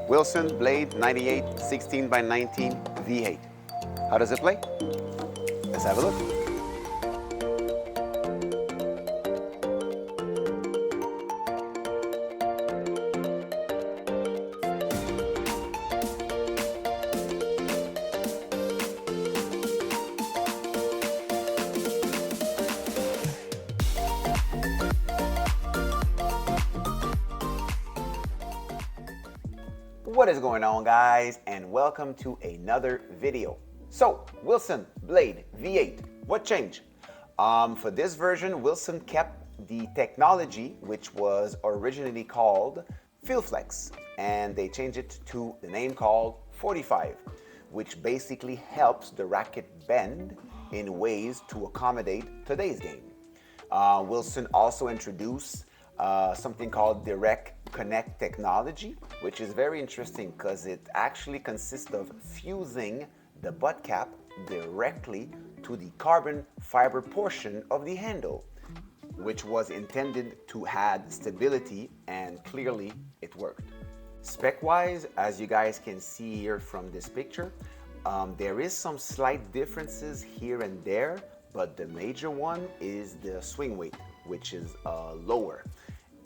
Wilson Blade 98 16 by 19 V8. How does it play? Let's have a look. What is going on, guys, and welcome to another video. So, Wilson Blade V8, what changed? For this version, Wilson kept the technology which was originally called FeelFlex, and they changed it to the name called 45, which basically helps the racket bend in ways to accommodate today's game. Wilson also introduced something called direct connect technology, which is very interesting because it actually consists of fusing the butt cap directly to the carbon fiber portion of the handle, which was intended to add stability, and clearly it worked. Spec-wise, as you guys can see here from this picture, there is some slight differences here and there, but the major one is the swing weight, which is lower,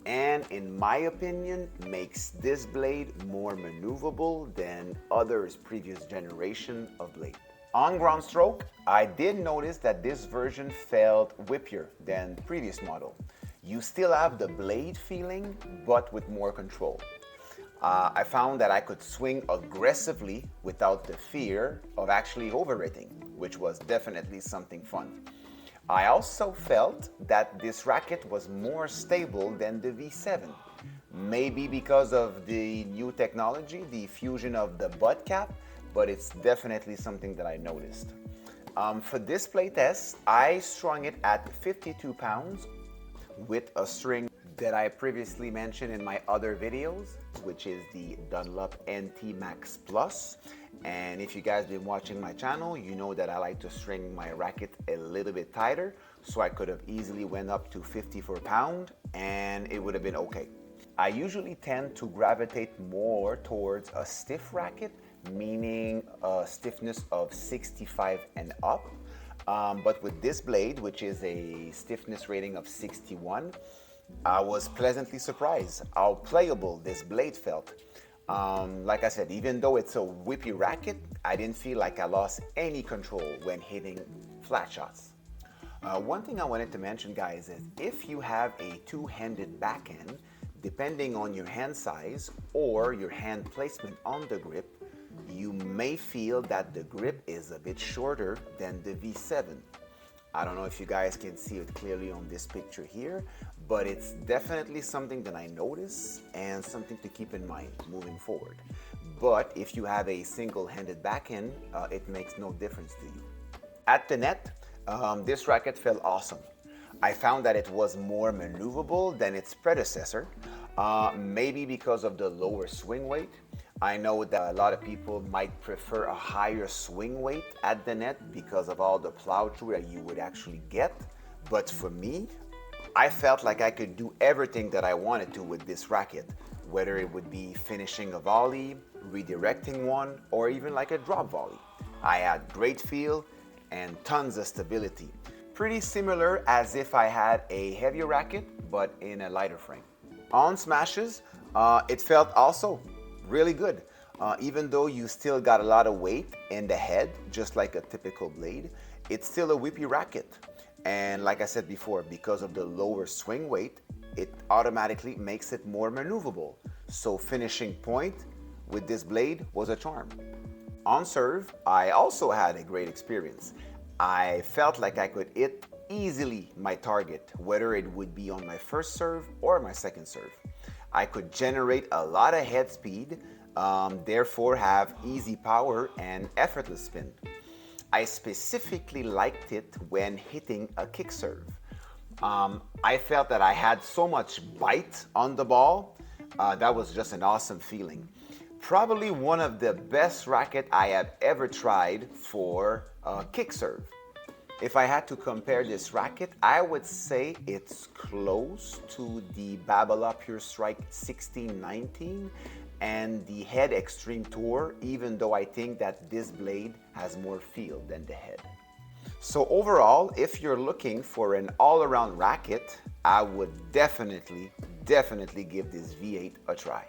and in my opinion makes this blade more maneuverable than others' previous generation of blade. On ground stroke, I did notice that this version felt whippier than the previous model. You still have the blade feeling, but with more control. I found that I could swing aggressively without the fear of actually overrating, which was definitely something fun. I also felt that this racket was more stable than the V7. Maybe because of the new technology, the fusion of the butt cap, but it's definitely something that I noticed. For this play test, I strung it at 52 pounds with a string that I previously mentioned in my other videos, which is the Dunlop NT Max Plus. And if you guys been watching my channel, you know that I like to string my racket a little bit tighter, so I could have easily went up to 54 pounds and it would have been okay. I usually tend to gravitate more towards a stiff racket, meaning a stiffness of 65 and up. But with this blade, which is a stiffness rating of 61, I was pleasantly surprised how playable this blade felt. Like I said, even though it's a whippy racket, I didn't feel like I lost any control when hitting flat shots. One thing I wanted to mention, guys, is if you have a two-handed backhand, depending on your hand size or your hand placement on the grip, you may feel that the grip is a bit shorter than the V7. I don't know if you guys can see it clearly on this picture here, but it's definitely something that I notice and something to keep in mind moving forward. But if you have a single-handed backhand, it makes no difference to you. At the net, this racket felt awesome. I found that it was more maneuverable than its predecessor, maybe because of the lower swing weight. I know that a lot of people might prefer a higher swing weight at the net because of all the plow through that you would actually get. But for me, I felt like I could do everything that I wanted to with this racket, whether it would be finishing a volley, redirecting one, or even like a drop volley. I had great feel and tons of stability. Pretty similar as if I had a heavier racket, but in a lighter frame. On smashes, it felt also really good. Even though you still got a lot of weight in the head, just like a typical blade, it's still a whippy racket. And like I said before, because of the lower swing weight, it automatically makes it more maneuverable. So finishing point with this blade was a charm. On serve, I also had a great experience. I felt like I could hit easily my target, whether it would be on my first serve or my second serve. I could generate a lot of head speed, therefore have easy power and effortless spin. I specifically liked it when hitting a kick serve. I felt that I had so much bite on the ball. That was just an awesome feeling. Probably one of the best racket I have ever tried for kick serve. If I had to compare this racket, I would say it's close to the Babolat Pure Strike 1619 and the head extreme tour, even though I think that this blade has more feel than the head. So overall, if you're looking for an all-around racket, I would definitely give this V8 a try.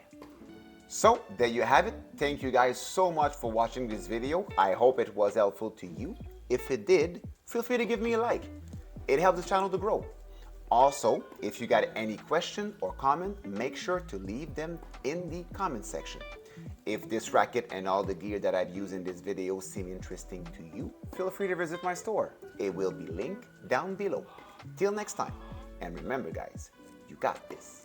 So there you have it. Thank you guys so much for watching this video. I hope it was helpful to you. If it did, feel free to give me a like. It helps the channel to grow. Also, if you got any question or comment, make sure to leave them in the comment section. If this racket and all the gear that I've used in this video seem interesting to you, feel free to visit my store. It will be linked down below. Till next time, and remember guys, you got this.